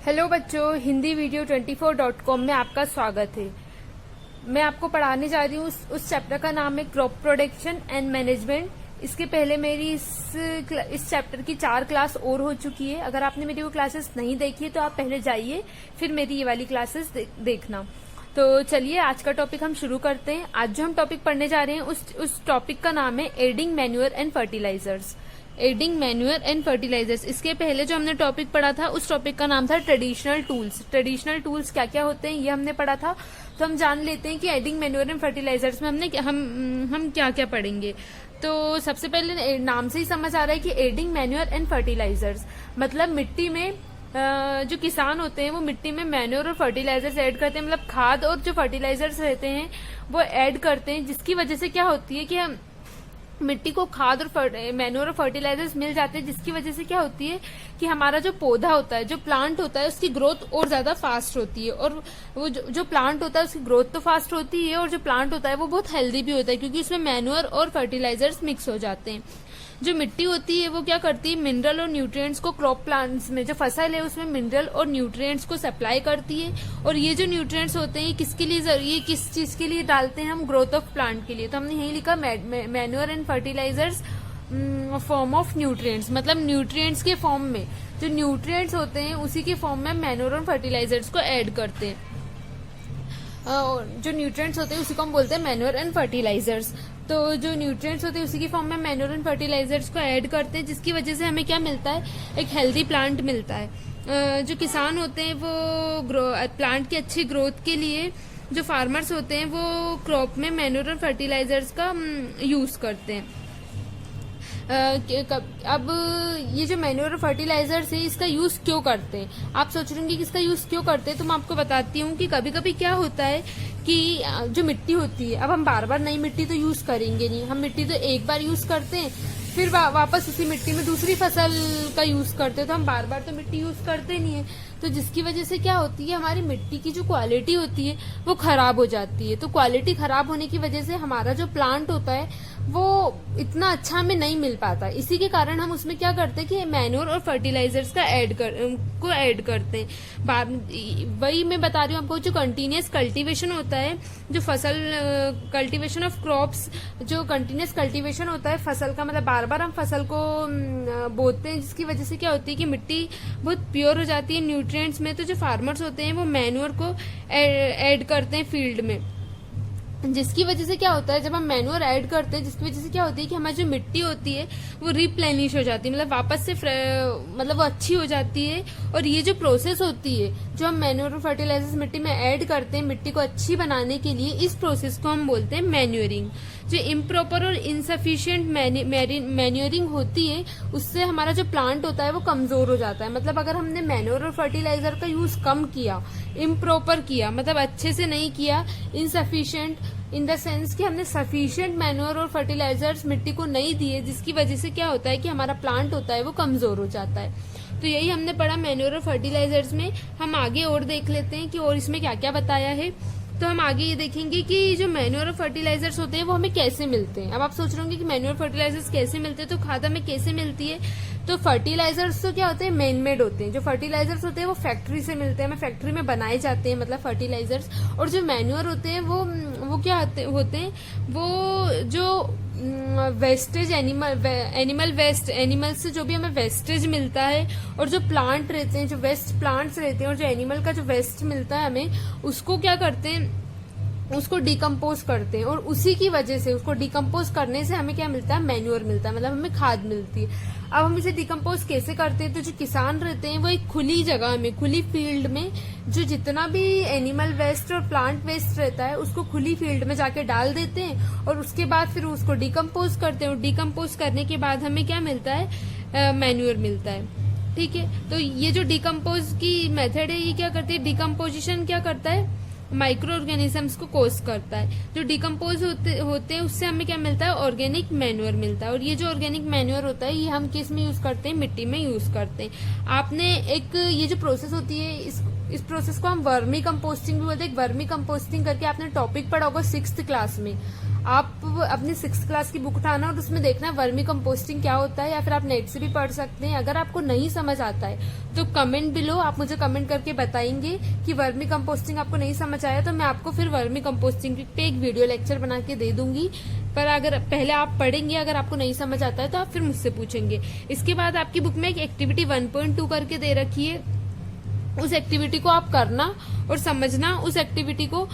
Hello बच्चों, Hindi video 24.com में आपका स्वागत है। मैं आपको पढ़ाने जा रही हूँ उस चैप्टर का नाम है क्रॉप प्रोडक्शन एंड मैनेजमेंट। इसके पहले मेरी इस चैप्टर की 4 क्लास और हो चुकी है। अगर आपने मेरी वो क्लासेस नहीं देखी है तो आप पहले जाइए, फिर मेरी ये वाली क्लासेस देखना। तो चलिए आज का टॉपिक हम शुरू करते हैं। आज जो हम टॉपिक पढ़ने जा रहे हैं उस टॉपिक का नाम है adding manure and fertilizers. Adding manure and fertilizers. इसके पहले जो हमने टॉपिक पढ़ा था उस टॉपिक का नाम था ट्रेडिशनल टूल्स। ट्रेडिशनल टूल्स क्या क्या होते हैं ये हमने पढ़ा था। तो हम जान लेते हैं कि एडिंग मैन्योर एंड फर्टिलाइजर्स में हम क्या क्या पढ़ेंगे। तो सबसे पहले नाम से ही समझ आ रहा है कि एडिंग मैन्योर एंड फर्टिलाइजर्स मतलब मिट्टी में जो किसान होते हैं वो मिट्टी में मैन्योर और फर्टिलाइजर्स ऐड करते हैं, मतलब खाद और जो फर्टिलाइजर्स रहते हैं वो ऐड करते हैं, जिसकी वजह से क्या होती है कि मिट्टी को खाद और मैन्योर और फर्टिलाइजर्स मिल जाते हैं, जिसकी वजह से क्या होती है कि हमारा जो पौधा होता है, जो प्लांट होता है, उसकी ग्रोथ और ज्यादा फास्ट होती है। और वो जो प्लांट होता है उसकी ग्रोथ तो फास्ट होती है, और जो प्लांट होता है वो बहुत हेल्दी भी होता है, क्योंकि उसमें मैन्योर और फर्टिलाइजर्स मिक्स हो जाते हैं। जो मिट्टी होती है वो क्या करती है, मिनरल और न्यूट्रिएंट्स को क्रॉप प्लांट्स में, जो फसल है उसमें मिनरल और न्यूट्रिएंट्स को सप्लाई करती है। और ये जो न्यूट्रिएंट्स होते हैं किसके लिए जरूरी है, किस चीज के लिए डालते हैं हम, ग्रोथ ऑफ प्लांट के लिए। तो हमने यही लिखा manure and fertilizers form of nutrients, मतलब न्यूट्रिएंट्स के फॉर्म में जो न्यूट्रिएंट्स होते हैं उसी के फॉर्म में मैन्योर और फर्टिलाइजर्स को ऐड करते हैं। जो न्यूट्रिएंट्स होते हैं उसी को हम बोलते हैं मैन्योर एंड फर्टिलाइजर्स। तो जो न्यूट्रिएंट्स होते हैं उसी की फॉर्म में मैन्योर एंड फर्टिलाइजर्स को ऐड करते हैं, जिसकी वजह से हमें क्या मिलता है, एक हेल्दी प्लांट मिलता है। जो किसान होते हैं वो प्लांट की अच्छी ग्रोथ के लिए, जो फार्मर्स होते हैं वो क्रॉप में मैन्योर और फर्टिलाइजर्स का यूज करते हैं। अब ये जो मैन्योर और फर्टिलाइजर्स है इसका यूज क्यों करते हैं, आप सोच रहे होंगे कि इसका यूज क्यों करते हैं। तो मैं आपको बताती हूँ कि कभी कभी क्या होता है कि जो मिट्टी होती है, अब हम बार बार नई मिट्टी तो यूज करेंगे नहीं, हम मिट्टी तो एक बार यूज करते हैं, फिर वापस उसी मिट्टी में दूसरी फसल का यूज करते हैं। तो हम बार बार तो मिट्टी यूज करते नहीं है, तो जिसकी वजह से क्या होती है, हमारी मिट्टी की जो क्वालिटी होती है वो खराब हो जाती है। तो क्वालिटी खराब होने की वजह से हमारा जो प्लांट होता है वो इतना अच्छा हमें नहीं मिल पाता। इसी के कारण हम उसमें क्या करते हैं कि मैन्योर और फर्टिलाइजर्स का ऐड करते हैं। वही मैं बता रही हूँ आपको, जो कंटिन्यूअस कल्टीवेशन होता है, जो फसल कल्टीवेशन ऑफ क्रॉप्स, जो कंटिन्यूअस कल्टीवेशन होता है फसल का, मतलब बार बार हम फसल को बोते हैं, जिसकी वजह से क्या होती है कि मिट्टी बहुत प्योर हो जाती है न्यूट्रिएंट्स में। तो जो फार्मर्स होते हैं वो मैन्योर को ऐड करते हैं फील्ड में, जिसकी वजह से क्या होता है, जब हम मैन्योर ऐड करते हैं जिसकी वजह से क्या होती है कि हमारी जो मिट्टी होती है वो रिप्लेनिश हो जाती है, मतलब वापस से मतलब वो अच्छी हो जाती है। और ये जो प्रोसेस होती है, जो हम मैन्योर और फर्टिलाइजर्स मिट्टी में ऐड करते हैं मिट्टी को अच्छी बनाने के लिए, इस प्रोसेस को हम बोलते हैं मैन्योरिंग। जो इम्प्रॉपर और इनसफिशिएंट मैन्योरिंग होती है उससे हमारा जो प्लांट होता है वो कमजोर हो जाता है। मतलब अगर हमने मैन्योर और फर्टिलाइजर का यूज कम किया, इम्प्रॉपर किया, मतलब अच्छे से नहीं किया, इनसफिशिएंट इन द सेंस कि हमने सफिशिएंट मैन्योर और फर्टिलाइजर्स मिट्टी को नहीं दिए, जिसकी वजह से क्या होता है कि हमारा प्लांट होता है वो कमजोर हो जाता है। तो यही हमने पढ़ा मैन्योर और फर्टिलाइजर्स में। हम आगे और देख लेते हैं कि और इसमें क्या क्या बताया है। तो हम आगे ये देखेंगे कि जो मैन्योर और फर्टिलाइजर्स होते हैं वो हमें कैसे मिलते हैं। अब आप सोच रहे होंगे कि मैन्योर फर्टिलाइजर्स कैसे मिलते हैं, तो खाद हमें कैसे मिलती है। तो फर्टिलाइजर्स तो क्या होते हैं, मैन मेड होते हैं। जो फर्टिलाइजर्स होते हैं वो फैक्ट्री से मिलते हैं, हमें फैक्ट्री में बनाए जाते हैं, मतलब फर्टिलाइजर्स। और जो मैन्योर होते हैं वो क्या होते हैं, वो जो वेस्टेज एनिमल वेस्ट, एनिमल से जो भी हमें वेस्टेज मिलता है, और जो प्लांट रहते हैं, जो वेस्ट प्लांट्स रहते हैं, और जो एनिमल का जो वेस्ट मिलता है हमें, उसको क्या करते हैं, उसको डिकम्पोज करते हैं। और उसी की वजह से, उसको डिकम्पोज करने से हमें क्या मिलता है, मैन्योर मिलता है, मतलब हमें खाद मिलती है। अब हम इसे डिकम्पोज कैसे करते हैं, तो जो किसान रहते हैं वो एक खुली जगह में, खुली फील्ड में जो जितना भी एनिमल वेस्ट और प्लांट वेस्ट रहता है उसको खुली फील्ड में जाके डाल देते हैं, और उसके बाद फिर उसको डिकम्पोज करते हैं। और डिकम्पोज करने के बाद हमें क्या मिलता है, मैन्योर मिलता है। ठीक है, तो ये जो डिकम्पोज की मेथड है ये क्या करती है, डिकम्पोजिशन क्या करता है, माइक्रो ऑर्गेनिजम्स को कोस करता है। जो डिकम्पोज होते हैं उससे हमें क्या मिलता है, ऑर्गेनिक मैन्योर मिलता है। और ये जो ऑर्गेनिक मैन्योर होता है ये हम किस में यूज करते हैं, मिट्टी में यूज करते हैं। आपने एक ये जो प्रोसेस होती है इस प्रोसेस को हम वर्मी कंपोस्टिंग भी बोलते हैं। वर्मी कंपोस्टिंग करके आपने टॉपिक पढ़ा होगा 6th क्लास में। आप अपनी 6th क्लास की बुक उठाना और उसमें देखना वर्मी कंपोस्टिंग क्या होता है, या फिर आप नेट से भी पढ़ सकते हैं। अगर आपको नहीं समझ आता है तो कमेंट बिलो आप मुझे कमेंट करके बताएंगे कि वर्मी कंपोस्टिंग आपको नहीं समझ आया, तो मैं आपको फिर वर्मी कंपोस्टिंग पे एक वीडियो लेक्चर बना के दे दूंगी। पर अगर पहले आप पढ़ेंगे, अगर आपको नहीं समझ आता है तो आप फिर मुझसे पूछेंगे। इसके बाद आपकी बुक में एक एक्टिविटी 1.2 करके दे रखी है, उस एक्टिविटी को आप करना और समझना, उस एक्टिविटी को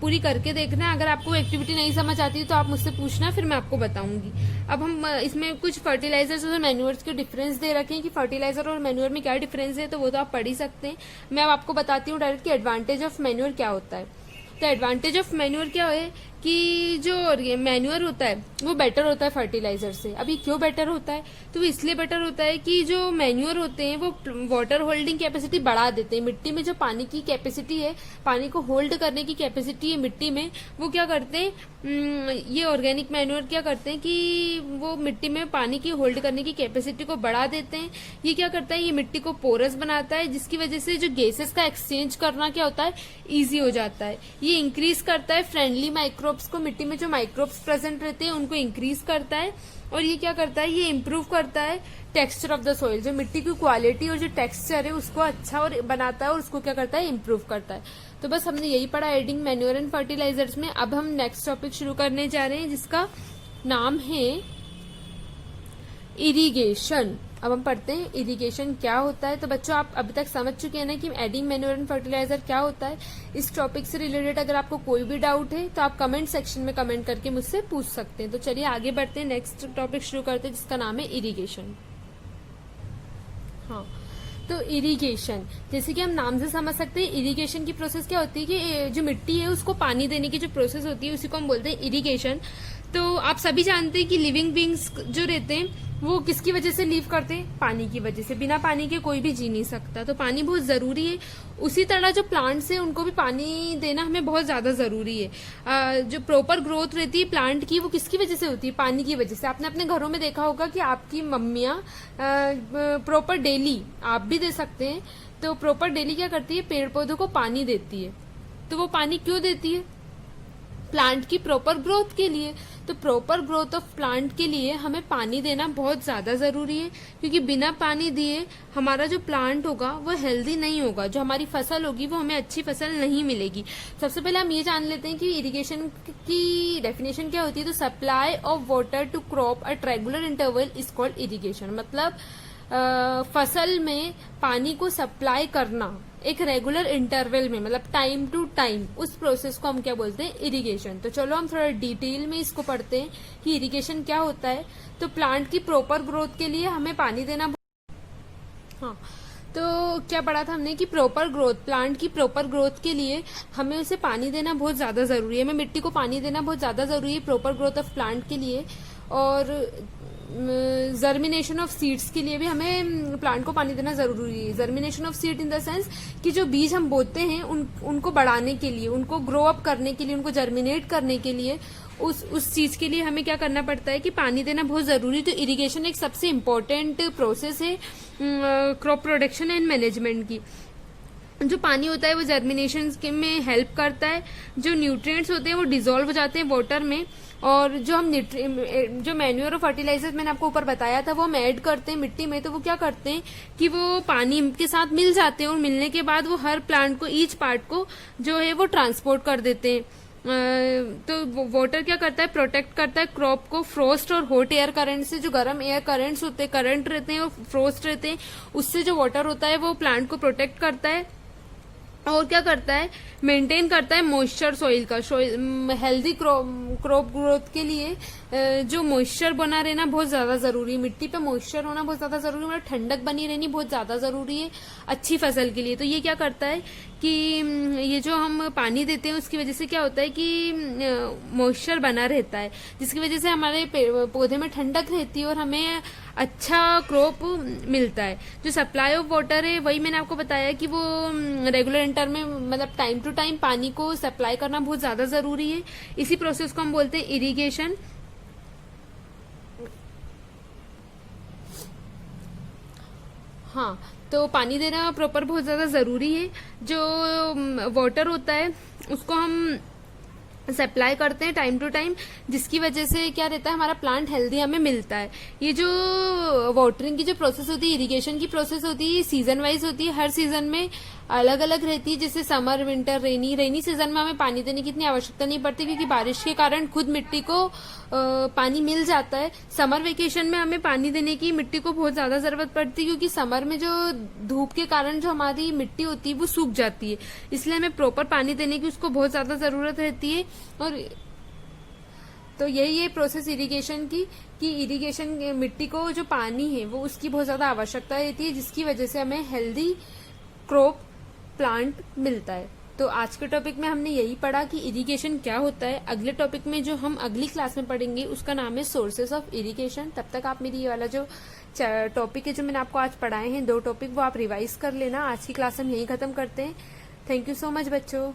पूरी करके देखना। अगर आपको एक्टिविटी नहीं समझ आती तो आप मुझसे पूछना, फिर मैं आपको बताऊंगी। अब हम इसमें कुछ फर्टिलाइजर्स और मैन्योर्स के डिफरेंस दे रखे हैं कि फर्टिलाइजर और मैन्योर में क्या डिफरेंस है, तो वो तो आप पढ़ ही सकते हैं। मैं अब आपको बताती हूँ डायरेक्ट कि एडवांटेज ऑफ मैन्योर क्या होता है। तो एडवांटेज ऑफ मैन्योर क्या है कि जो मैन्योर होता है वो बेटर होता है फर्टिलाइजर से। अभी क्यों बेटर होता है, तो वो इसलिए बेटर होता है कि जो मैन्योर होते हैं वो वाटर होल्डिंग कैपेसिटी बढ़ा देते हैं। मिट्टी में जो पानी की कैपेसिटी है, पानी को होल्ड करने की कैपेसिटी है मिट्टी में, वो क्या करते हैं, ये ऑर्गेनिक मैन्योर क्या करते हैं कि वो मिट्टी में पानी की होल्ड करने की कैपेसिटी को बढ़ा देते हैं। ये क्या करता है, ये मिट्टी को पोरस बनाता है, जिसकी वजह से जो गैसेस का एक्सचेंज करना क्या होता है, इजी हो जाता है। ये इंक्रीज करता है फ्रेंडली माइक्रोब्स को, मिट्टी में जो माइक्रोब्स प्रेजेंट रहते हैं उनको इंक्रीज करता है। और ये क्या करता है, ये इम्प्रूव करता है टेक्सचर ऑफ द सॉइल, जो मिट्टी की क्वालिटी और जो टेक्सचर है उसको अच्छा और बनाता है और उसको क्या करता है, इम्प्रूव करता है। तो बस हमने यही पढ़ा एडिंग मैन्योर एंड फर्टिलाइजर्स में। अब हम नेक्स्ट टॉपिक शुरू करने जा रहे हैं जिसका नाम है इरिगेशन। अब हम पढ़ते हैं इरिगेशन क्या होता है। तो बच्चों आप अभी तक समझ चुके हैं ना कि एडिंग मैन्योर एंड फर्टिलाइजर क्या होता है। इस टॉपिक से रिलेटेड अगर आपको कोई भी डाउट है तो आप कमेंट सेक्शन में कमेंट करके मुझसे पूछ सकते हैं। तो चलिए आगे बढ़ते हैं, नेक्स्ट टॉपिक शुरू करते हैं जिसका नाम है इरिगेशन। हाँ, तो इरिगेशन जैसे कि हम नाम से समझ सकते हैं, इरिगेशन की प्रोसेस क्या होती है कि जो मिट्टी है उसको पानी देने की जो प्रोसेस होती है उसी को हम बोलते हैं इरिगेशन। तो आप सभी जानते हैं कि लिविंग बींग्स जो रहते हैं वो किसकी वजह से लीव करते हैं, पानी की वजह से। बिना पानी के कोई भी जी नहीं सकता, तो पानी बहुत जरूरी है। उसी तरह जो प्लांट्स है उनको भी पानी देना हमें बहुत ज्यादा जरूरी है। जो प्रॉपर ग्रोथ रहती है प्लांट की वो किसकी वजह से होती है, पानी की वजह से। आपने अपने घरों में देखा होगा कि आपकी मम्मियां प्रॉपर डेली, आप भी दे सकते हैं, तो प्रॉपर डेली क्या करती है, पेड़ पौधों को पानी देती है। तो वो पानी क्यों देती है, प्लांट की प्रॉपर ग्रोथ के लिए। तो प्रॉपर ग्रोथ ऑफ प्लांट के लिए हमें पानी देना बहुत ज्यादा जरूरी है, क्योंकि बिना पानी दिए हमारा जो प्लांट होगा वो हेल्दी नहीं होगा, जो हमारी फसल होगी वो हमें अच्छी फसल नहीं मिलेगी। सबसे पहले हम ये जान लेते हैं कि इरिगेशन की डेफिनेशन क्या होती है। तो supply of water to crop at regular interval is called irrigation. मतलब फसल में पानी को सप्लाई करना एक रेगुलर इंटरवल में, मतलब टाइम टू टाइम, उस प्रोसेस को हम क्या बोलते हैं, इरिगेशन। तो चलो हम थोड़ा डिटेल में इसको पढ़ते हैं कि इरिगेशन क्या होता है। तो प्लांट की प्रॉपर ग्रोथ के लिए हमें पानी देना, हाँ, तो क्या पढ़ा था हमने कि प्रॉपर ग्रोथ, प्लांट की प्रॉपर ग्रोथ के लिए हमें उसे पानी देना बहुत ज्यादा जरूरी है। हमें मिट्टी को पानी देना बहुत ज्यादा जरूरी है प्रॉपर ग्रोथ ऑफ प्लांट के लिए। और जर्मिनेशन ऑफ सीड्स के लिए भी हमें प्लांट को पानी देना जरूरी है। Germination of seed in the sense कि जो बीज हम बोते हैं उनको बढ़ाने के लिए, उनको ग्रो अप करने के लिए, उनको जर्मिनेट करने के लिए, उस चीज के लिए हमें क्या करना पड़ता है कि पानी देना बहुत जरूरी। तो इरिगेशन एक सबसे इम्पोर्टेंट प्रोसेस है क्रॉप प्रोडक्शन एंड मैनेजमेंट की। जो पानी होता है वो जर्मिनेशन में हेल्प करता है, जो न्यूट्रिएंट्स होते हैं वो डिसॉल्व हो जाते हैं वाटर में, और जो हम जो मैन्योर और फर्टिलाइजर मैंने आपको ऊपर बताया था वो हम ऐड करते हैं मिट्टी में, तो वो क्या करते हैं कि वो पानी के साथ मिल जाते हैं, और मिलने के बाद वो हर प्लांट को, ईच पार्ट को जो है वो ट्रांसपोर्ट कर देते हैं। तो वाटर क्या करता है, प्रोटेक्ट करता है क्रॉप को फ्रोस्ट और हॉट एयर करंट से। जो गर्म एयर करंट्स होते हैं, करंट रहते हैं और फ्रोस्ट रहते हैं, उससे जो वाटर होता है वो प्लांट को प्रोटेक्ट करता है। और क्या करता है, मेंटेन करता है मॉइस्चर सॉइल का। हेल्दी क्रॉप ग्रोथ के लिए जो मॉइस्चर बना रहना बहुत ज्यादा जरूरी है। मिट्टी पे मॉइस्चर होना बहुत ज्यादा जरूरी है, मतलब ठंडक बनी रहनी बहुत ज्यादा जरूरी है अच्छी फसल के लिए। तो ये क्या करता है कि ये जो हम पानी देते हैं उसकी वजह से क्या होता है कि मॉइस्चर बना रहता है, जिसकी वजह से हमारे पौधे में ठंडक रहती है और हमें अच्छा क्रॉप मिलता है। जो सप्लाई ऑफ वाटर है वही मैंने आपको बताया कि वो रेगुलर इंटर में, मतलब टाइम टू टाइम पानी को सप्लाई करना बहुत ज्यादा जरूरी है। इसी प्रोसेस को हम बोलते हैं इरिगेशन। हाँ, तो पानी देना प्रॉपर बहुत ज्यादा जरूरी है। जो वाटर होता है उसको हम सप्लाई करते हैं टाइम टू टाइम, जिसकी वजह से क्या रहता है, हमारा प्लांट हेल्दी हमें मिलता है। ये जो वाटरिंग की जो प्रोसेस होती है, इरिगेशन की प्रोसेस होती है, ये सीजन वाइज होती है, हर सीजन में अलग अलग रहती है। जैसे समर, विंटर, रेनी सीजन में हमें पानी देने की इतनी आवश्यकता नहीं पड़ती, क्योंकि बारिश के कारण खुद मिट्टी को पानी मिल जाता है। समर वेकेशन में हमें पानी देने की मिट्टी को बहुत ज्यादा जरूरत पड़ती है, क्योंकि समर में जो धूप के कारण जो हमारी मिट्टी होती है वो सूख जाती है, इसलिए हमें प्रॉपर पानी देने की उसको बहुत ज्यादा जरूरत रहती है। और तो यही है प्रोसेस इरिगेशन की, कि इरिगेशन मिट्टी को जो पानी है वो उसकी बहुत ज्यादा आवश्यकता रहती है, जिसकी वजह से हमें हेल्दी क्रॉप प्लांट मिलता है। तो आज के टॉपिक में हमने यही पढ़ा कि इरिगेशन क्या होता है। अगले टॉपिक में जो हम अगली क्लास में पढ़ेंगे उसका नाम है सोर्सेस ऑफ इरिगेशन। तब तक आप मेरी ये वाला जो टॉपिक है जो मैंने आपको आज पढ़ाए हैं 2 टॉपिक, वो आप रिवाइज कर लेना। आज की क्लास हम यही खत्म करते हैं। थैंक यू सो मच बच्चों।